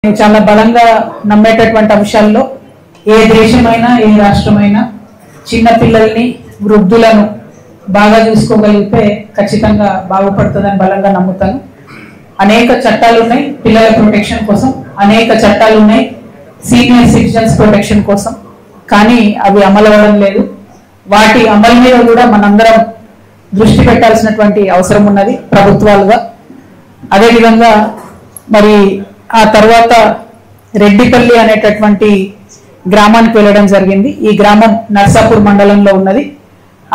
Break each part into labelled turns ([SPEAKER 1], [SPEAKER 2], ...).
[SPEAKER 1] నేను చాలా బలంగా నమ్మేటటువంటి అంశాల్లో ఏ దేశమైనా ఏ రాష్ట్రమైనా చిన్న పిల్లల్ని వృద్ధులను బాగా చూసుకోగలిగితే ఖచ్చితంగా బాగుపడుతుందని బలంగా నమ్ముతాను. అనేక చట్టాలు ఉన్నాయి పిల్లల ప్రొటెక్షన్ కోసం, అనేక చట్టాలు ఉన్నాయి సీనియర్ సిటిజన్స్ ప్రొటెక్షన్ కోసం, కానీ అవి అమలు అవ్వడం లేదు. వాటి అమలు మీద కూడా మనందరం దృష్టి పెట్టాల్సినటువంటి అవసరం ఉన్నది ప్రభుత్వాలుగా. అదేవిధంగా మరి ఆ తర్వాత రెడ్డిపల్లి అనేటటువంటి గ్రామానికి వెళ్ళడం జరిగింది. ఈ గ్రామం నర్సాపూర్ మండలంలో ఉన్నది.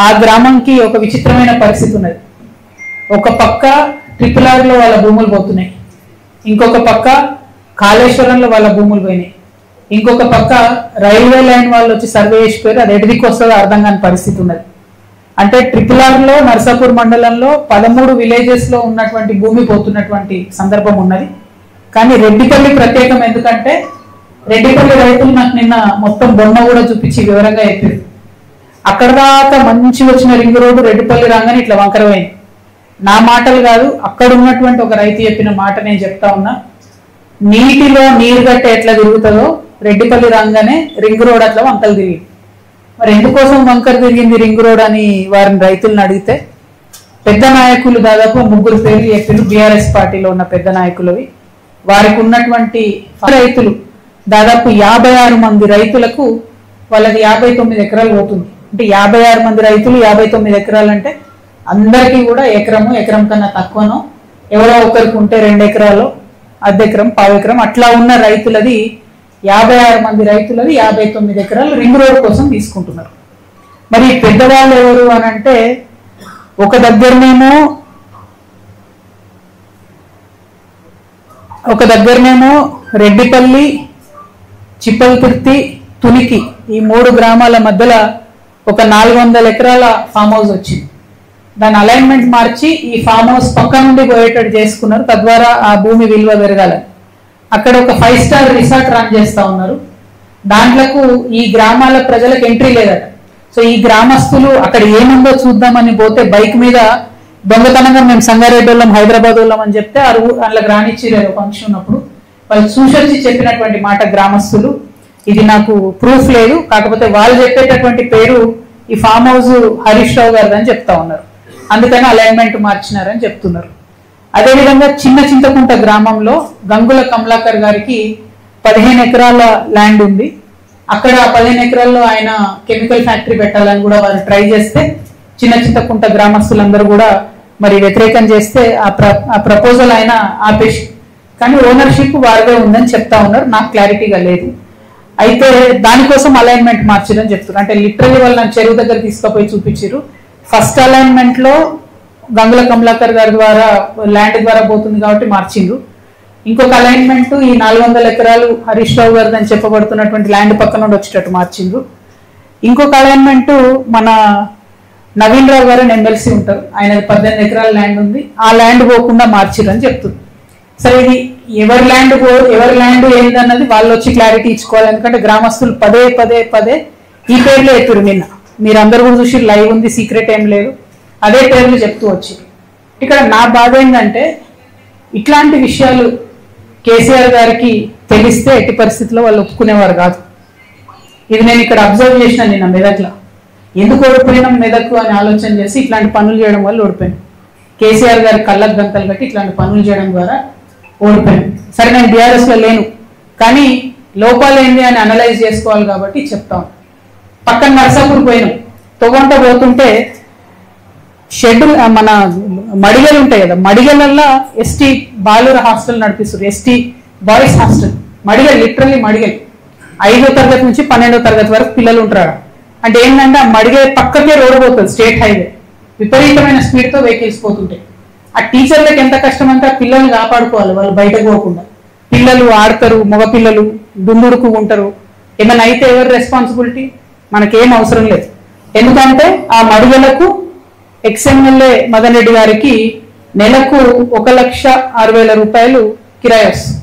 [SPEAKER 1] ఆ గ్రామంకి ఒక విచిత్రమైన పరిస్థితి ఉన్నది. ఒక పక్క RRR లో వాళ్ళ భూములు పోతున్నాయి, ఇంకొక పక్క కాళేశ్వరంలో వాళ్ళ భూములు పోయినాయి, ఇంకొక పక్క రైల్వే లైన్ వాళ్ళు వచ్చి సర్వే చేసిపోయారు. అది ఎడిదికి వస్తుందో అర్థం కాని పరిస్థితి ఉన్నది. అంటే RRR లో నర్సాపూర్ మండలంలో 13 విలేజెస్ లో ఉన్నటువంటి భూమి పోతున్నటువంటి సందర్భం ఉన్నది. కానీ రెడ్డిపల్లి ప్రత్యేకం ఎందుకంటే రెడ్డిపల్లి రైతులు నాకు నిన్న మొత్తం బొమ్మ కూడా చూపించి వివరంగా చెప్పారు. అక్కడ దాకా మంచి వచ్చిన రింగ్ రోడ్డు రెడ్డిపల్లి రాగానే ఇట్లా వంకరమైంది. నా మాటలు కాదు, అక్కడ ఉన్నటువంటి ఒక రైతు చెప్పిన మాట నేను చెప్తా ఉన్నా. నీటిలో నీరు గట్ట ఎట్లా తిరుగుతుందో రెడ్డిపల్లి రాగానే రింగ్ రోడ్ అట్లా వంకలు తిరిగింది. మరి ఎందుకోసం వంకర తిరిగింది రింగ్ రోడ్ అని వారిని రైతులను అడిగితే పెద్ద నాయకులు దాదాపు 3 పేర్లు చెప్పారు. బీఆర్ఎస్ పార్టీలో ఉన్న పెద్ద నాయకులవి. వారికి ఉన్నటువంటి రైతులు దాదాపు 56 మంది రైతులకు వాళ్ళది 59 ఎకరాలు పోతుంది. అంటే 56 మంది రైతులు 59 ఎకరాలు అంటే అందరికీ కూడా ఎకరం కన్నా తక్కువనో, ఎవరో ఒకరికి ఉంటే 2 ఎకరాలు, అర్ధ ఎకరం, పావు ఎకరం అట్లా ఉన్న రైతులది 56 మంది రైతులది 59 ఎకరాలు రింగ్ రోడ్ కోసం తీసుకుంటున్నారు. మరి పెద్దవాళ్ళు ఎవరు అని అంటే ఒక దగ్గరనేమో రెడ్డిపల్లి, చిప్పల్తుర్తి, తునికి ఈ 3 గ్రామాల మధ్యలో ఒక 400 ఎకరాల ఫామ్ హౌస్ వచ్చింది. దాని అలైన్మెంట్ మార్చి ఈ ఫామ్ హౌస్ పక్క నుండి పోయేటట్టు చేసుకున్నారు. తద్వారా ఆ భూమి విలువ పెరగాలని అక్కడ ఒక 5 స్టార్ రిసార్ట్ రన్ చేస్తా ఉన్నారు. దాంట్లకు ఈ గ్రామాల ప్రజలకు ఎంట్రీ లేదట. సో ఈ గ్రామస్తులు అక్కడ ఏముందో చూద్దామని పోతే బైక్ మీద దొంగతనంగా మేము సంగారెడ్డి వాళ్ళం, హైదరాబాద్ వాళ్ళం అని చెప్తే వాళ్ళకి రానిచ్చిరేరు ఫంక్షన్ ఉన్నప్పుడు. వాళ్ళు చూసొచ్చి చెప్పినటువంటి మాట గ్రామస్తులు, ఇది నాకు ప్రూఫ్ లేదు, కాకపోతే వాళ్ళు చెప్పేటటువంటి పేరు ఈ ఫామ్ హౌస్ హరీష్ రావు గారు అని చెప్తా ఉన్నారు, అందుకని అలైన్మెంట్ మార్చినారని చెప్తున్నారు. అదేవిధంగా చిన్న చింతకుంట గ్రామంలో గంగుల కమలాకర్ గారికి 15 ఎకరాల ల్యాండ్ ఉంది. అక్కడ 15 ఎకరాల్లో ఆయన కెమికల్ ఫ్యాక్టరీ పెట్టాలని కూడా వారు ట్రై చేస్తే చిన్న చింతకుంట గ్రామస్తులందరూ కూడా మరి వ్యతిరేకం చేస్తే ఆ ప్రపోజల్ ఆయన ఆపేసి, కానీ ఓనర్షిప్ వారిదే ఉందని చెప్తా ఉన్నారు. నాకు క్లారిటీగా లేదు. అయితే దానికోసం అలైన్మెంట్ మార్చిరని చెప్తున్నారు. అంటే లిటరల్లీ వాళ్ళు నన్ను చెరువు దగ్గర తీసుకుపోయి చూపించారు. ఫస్ట్ అలైన్మెంట్ లో గంగుల కమలాకర్ గారి ద్వారా ల్యాండ్ ద్వారా పోతుంది కాబట్టి మార్చిండ్రు. ఇంకొక అలైన్మెంట్ ఈ 400 ఎకరాలు హరీష్ రావు గారిది అని చెప్పబడుతున్నటువంటి ల్యాండ్ పక్కన నుండి వచ్చేటట్టు మార్చిండ్రు. ఇంకొక అలైన్మెంట్ మన నవీన్ రావు గారు ఎమ్మెల్సీ ఉంటారు, ఆయన 18 ఎకరాల ల్యాండ్ ఉంది, ఆ ల్యాండ్ పోకుండా మార్చిరు అని చెప్తుంది. సరే ఇది ఎవరి ల్యాండ్ ఏందన్నది వాళ్ళు వచ్చి క్లారిటీ ఇచ్చుకోవాలి. ఎందుకంటే గ్రామస్తులు పదే ఈ పేర్లు ఎత్తురు. నిన్న మీరు అందరు కూడా చూసి లైవ్ ఉంది, సీక్రెట్ ఏం లేదు, అదే పేర్లు చెప్తూ వచ్చి. ఇక్కడ నా బాధ ఏంటంటే ఇట్లాంటి విషయాలు కేసీఆర్ గారికి తెలిస్తే ఎట్టి పరిస్థితుల్లో వాళ్ళు ఒప్పుకునేవారు కాదు. ఇది నేను ఇక్కడ అబ్జర్వ్ చేసిన నిన్న మెదక్లో. ఎందుకు ఓడిపోయినాం మెదక్కు అని ఆలోచన చేసి ఇట్లాంటి పనులు చేయడం వల్ల ఓడిపోయాను. కేసీఆర్ గారి కళ్ళకు గంతలు కట్టి ఇట్లాంటి పనులు చేయడం ద్వారా ఓడిపోయాను. సరే నేను బీఆర్ఎస్ లో లేను, కానీ లోపాలు ఏంది అని అనలైజ్ చేసుకోవాలి కాబట్టి చెప్తాం. పక్కన నర్సాపూర్ పోయినాం, తొగొంట పోతుంటే షెడ్యూల్ మన మడిగలు ఉంటాయి కదా, మడిగలల్లో ఎస్టీ బాలుర హాస్టల్ నడిపిస్తారు, ఎస్టీ బాయ్స్ హాస్టల్. మడిగలు లిటరల్లీ మడిగలు 5వ తరగతి నుంచి 12వ తరగతి వరకు పిల్లలు ఉంటారు. అంటే ఏంటంటే ఆ మడిగే పక్కకే రోడ్డు పోతుంది, స్టేట్ హైవే, విపరీతమైన స్పీడ్తో వెహికల్స్ పోతుంటాయి. ఆ టీచర్లకు ఎంత కష్టం అంటే ఆ పిల్లల్ని కాపాడుకోవాలి, వాళ్ళు బయటకు పోకుండా. పిల్లలు ఆడతారు, మగపిల్లలు దుందుడుకు ఉంటారు, ఏమైనా అయితే ఎవరి రెస్పాన్సిబిలిటీ? మనకేం అవసరం లేదు. ఎందుకంటే ఆ మడుగలకు ఎక్స్ఎమ్మెల్యే మదన్ రెడ్డి గారికి నెలకు 1,60,000 రూపాయలు కిరాయి వస్తుంది,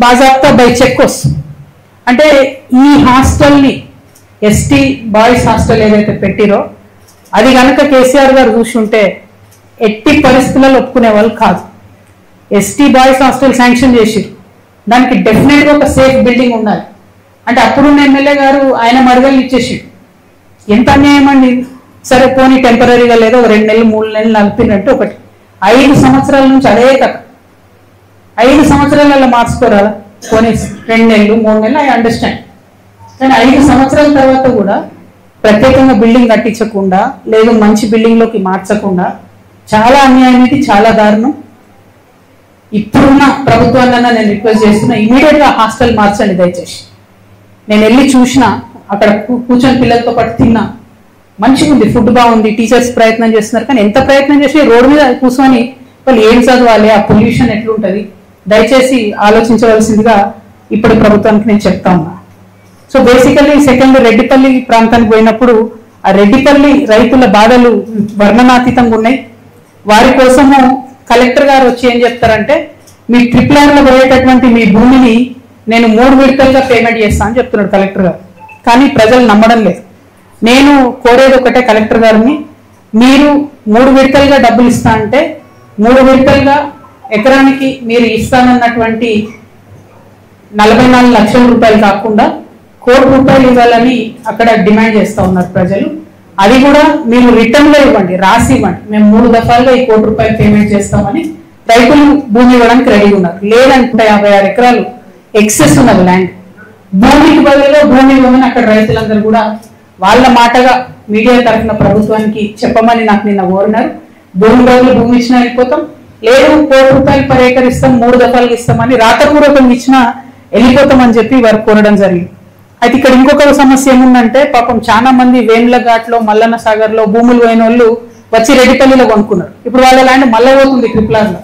[SPEAKER 1] బాజాబ్తా బై చెక్ వస్తుంది. అంటే ఈ హాస్టల్ని ఎస్టీ బాయ్స్ హాస్టల్ ఏదైతే పెట్టిరో అది కనుక కేసీఆర్ గారు చూసుంటే ఎట్టి పరిస్థితులలో ఒప్పుకునే వాళ్ళు కాదు. ఎస్టీ బాయ్స్ హాస్టల్ శాంక్షన్ చేసిరు, దానికి డెఫినెట్ గా ఒక సేఫ్ బిల్డింగ్ ఉండాలి. అంటే అప్పుడున్న ఎమ్మెల్యే గారు ఆయన మడుగలు ఇచ్చేసి ఎంత అన్యాయం అండి. సరే పోనీ టెంపరీగా లేదో 2 నెలలు 3 నెలలు నలిపినట్టు ఒకటి 5 సంవత్సరాల నుంచి అదే కథ. 5 సంవత్సరాలలో మార్చుకోరాదా? పోనీ 2 నెలలు 3 నెలలు ఐ అండర్స్టాండ్. కానీ 5 సంవత్సరాల తర్వాత కూడా ప్రత్యేకంగా బిల్డింగ్ కట్టించకుండా లేదు మంచి బిల్డింగ్ లోకి మార్చకుండా చాలా అన్యాయం, ఇది చాలా దారుణం. ఇప్పుడున్న ప్రభుత్వాన్ని నేను రిక్వెస్ట్ చేస్తున్నా, ఇమీడియట్ గా హాస్టల్ మార్చండి దయచేసి. నేను వెళ్ళి చూసిన, అక్కడ కూర్చొని పిల్లలతో పాటు తిన్నా, మంచిగా ఉంది, ఫుడ్ బాగుంది, టీచర్స్ ప్రయత్నం చేస్తున్నారు. కానీ ఎంత ప్రయత్నం చేసి రోడ్డు మీద కూర్చొని వాళ్ళు ఏం చదవాలి, ఆ పొల్యూషన్ ఎట్లుంటది, దయచేసి ఆలోచించవలసిందిగా ఇప్పుడు ప్రభుత్వానికి నేను చెప్తా ఉన్నా. సో బేసికల్లీ సెకండ్ రెడ్డిపల్లి ప్రాంతానికి పోయినప్పుడు ఆ రెడ్డిపల్లి రైతుల బాధలు వర్ణనాతీతంగా ఉన్నాయి. వారి కోసము కలెక్టర్ గారు వచ్చి ఏం చెప్తారంటే, మీ ట్రిప్లార్ లో పోయేటటువంటి మీ భూమిని నేను 3 విడతలుగా పేమెంట్ చేస్తా అని చెప్తున్నాడు కలెక్టర్ గారు. కానీ ప్రజలు నమ్మడం లేదు. నేను కోరేది ఒకటే కలెక్టర్ గారిని, మీరు 3 విడతలుగా డబ్బులు ఇస్తా అంటే 3 విడతలుగా ఎకరానికి మీరు ఇస్తానన్నటువంటి 44 లక్షల రూపాయలు కాకుండా 1 కోటి రూపాయలు ఇవ్వాలని అక్కడ డిమాండ్ చేస్తా ఉన్నారు ప్రజలు. అది కూడా మీరు రిటర్న్ లో ఇవ్వండి, రాసి ఇవ్వండి, మేము 3 దఫాలుగా 1 కోటి రూపాయలు పేమెంట్ చేస్తామని రైతులు భూమి ఇవ్వడానికి రెడీగా ఉన్నారు. లేదంటే 56 ఎకరాలు ఎక్సెస్ ఉన్నది ల్యాండ్, భూమికి బదులుగా భూమి ఇవ్వమని అక్కడ రైతులందరూ కూడా వాళ్ళ మాటగా మీడియా తరఫున ప్రభుత్వానికి చెప్పమని నాకు నిన్న కోరినారు. భూమి బదులు భూమి ఇచ్చినా వెళ్ళిపోతాం, లేదు 1 కోటి రూపాయలు పర్ ఏకర్ ఇస్తాం, 3 దఫాలుగా ఇస్తామని రాతపూర్వకంగా ఇచ్చినా వెళ్ళిపోతామని చెప్పి వారు కోరడం జరిగింది. అయితే ఇక్కడ ఇంకొక సమస్య ఏముందంటే, పాపం చాలా మంది వేములఘాట్లో మల్లన్న సాగర్ లో భూములు పోయిన వాళ్ళు వచ్చి రెడ్డిపల్లిలో కొనుక్కున్నారు. ఇప్పుడు వాళ్ళ ల్యాండ్ మళ్ళీ పోతుంది ట్రిప్లార్ లో.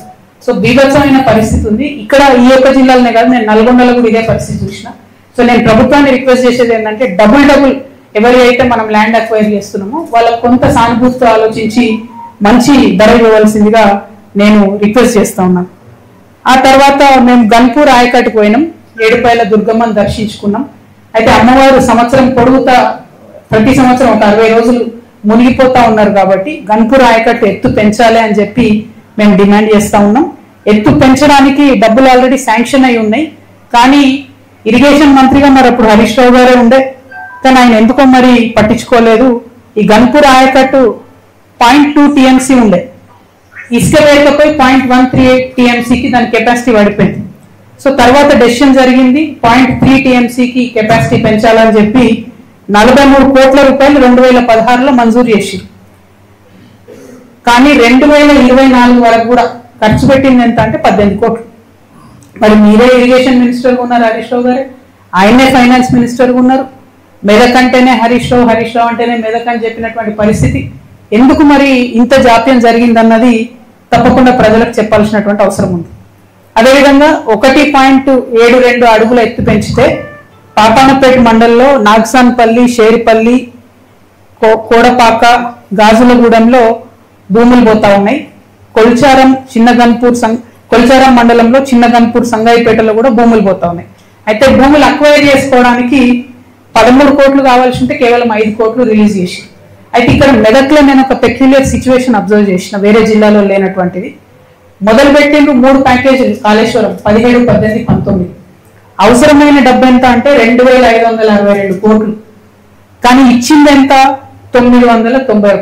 [SPEAKER 1] సో బీభత్సమైన పరిస్థితి ఉంది ఇక్కడ. ఈ యొక్క జిల్లాలనే కాదు, నేను నల్గొండలో కూడా ఇదే పరిస్థితి చూసిన. సో నేను ప్రభుత్వాన్ని రిక్వెస్ట్ చేసేది ఏంటంటే, డబుల్ ఎవరి అయితే మనం ల్యాండ్ అక్వైర్ చేస్తున్నామో వాళ్ళకు కొంత సానుభూతితో ఆలోచించి మంచి ధర ఇవ్వవలసిందిగా నేను రిక్వెస్ట్ చేస్తా ఉన్నాను. ఆ తర్వాత మేము గన్పూర్ ఆయకట్టు పోయినాం, ఏడుపాయల దుర్గమ్మని దర్శించుకున్నాం. అయితే అమ్మవారు సంవత్సరం పొడుగుతా ప్రతి సంవత్సరం ఒక 60 రోజులు మునిగిపోతా ఉన్నారు కాబట్టి గన్పూర్ ఆయకట్టు ఎత్తు పెంచాలి అని చెప్పి మేము డిమాండ్ చేస్తా ఉన్నాం. ఎత్తు పెంచడానికి డబ్బులు ఆల్రెడీ శాంక్షన్ అయి ఉన్నాయి. కానీ ఇరిగేషన్ మంత్రిగా మరి అప్పుడు హరీష్ రావు గారే ఉండే, కానీ ఆయన ఎందుకో మరి పట్టించుకోలేదు. ఈ గన్పూర్ ఆయకట్టు 0.2 TMC ఉండే, ఇసుక వేయకపోయి 0.138 TMCకి దాని కెపాసిటీ పడిపోయింది. సో తర్వాత డెసిషన్ జరిగింది 0.3 TMCకి కెపాసిటీ పెంచాలని చెప్పి 43 కోట్ల రూపాయలు 2016లో మంజూరు చేసి, కానీ 2024 వరకు కూడా ఖర్చు పెట్టింది ఎంత అంటే 18 కోట్లు. మరి మీరే ఇరిగేషన్ మినిస్టర్గా ఉన్నారు హరీష్ రావు గారే, ఆయనే ఫైనాన్స్ మినిస్టర్గా ఉన్నారు. మెదక్ అంటేనే హరీష్ రావు, హరీష్ రావు అంటేనే మెదక్ అని చెప్పినటువంటి పరిస్థితి. ఎందుకు మరి ఇంత జాప్యం జరిగిందన్నది తప్పకుండా ప్రజలకు చెప్పాల్సినటువంటి అవసరం ఉంది. అదేవిధంగా 1.72 అడుగుల ఎత్తు పెంచితే పాపానపేట మండలంలో నాగసాన్పల్లి, షేరిపల్లి, కోడపాక, గాజులగూడెంలో భూములు పోతా ఉన్నాయి. కొల్చారం మండలంలో చిన్న గన్పూర్ సంగాయిపేటలో కూడా భూములు పోతా ఉన్నాయి. అయితే భూములు అక్వైర్ చేసుకోవడానికి 13 కోట్లు కావాల్సి ఉంటే కేవలం 5 కోట్లు రిలీజ్ చేసి. అయితే ఇక్కడ మెదక్లో నేను ఒక పెక్యులియర్ సిచ్యువేషన్ అబ్జర్వ్ చేసిన, వేరే జిల్లాలో లేనటువంటిది. మొదలు పెట్టిండ్రు 3 ప్యాకేజీలు కాళేశ్వరం 17, 18, 19. అవసరమైన డబ్బు ఎంత అంటే 2562 కోట్లు, కానీ ఇచ్చింది ఎంత 991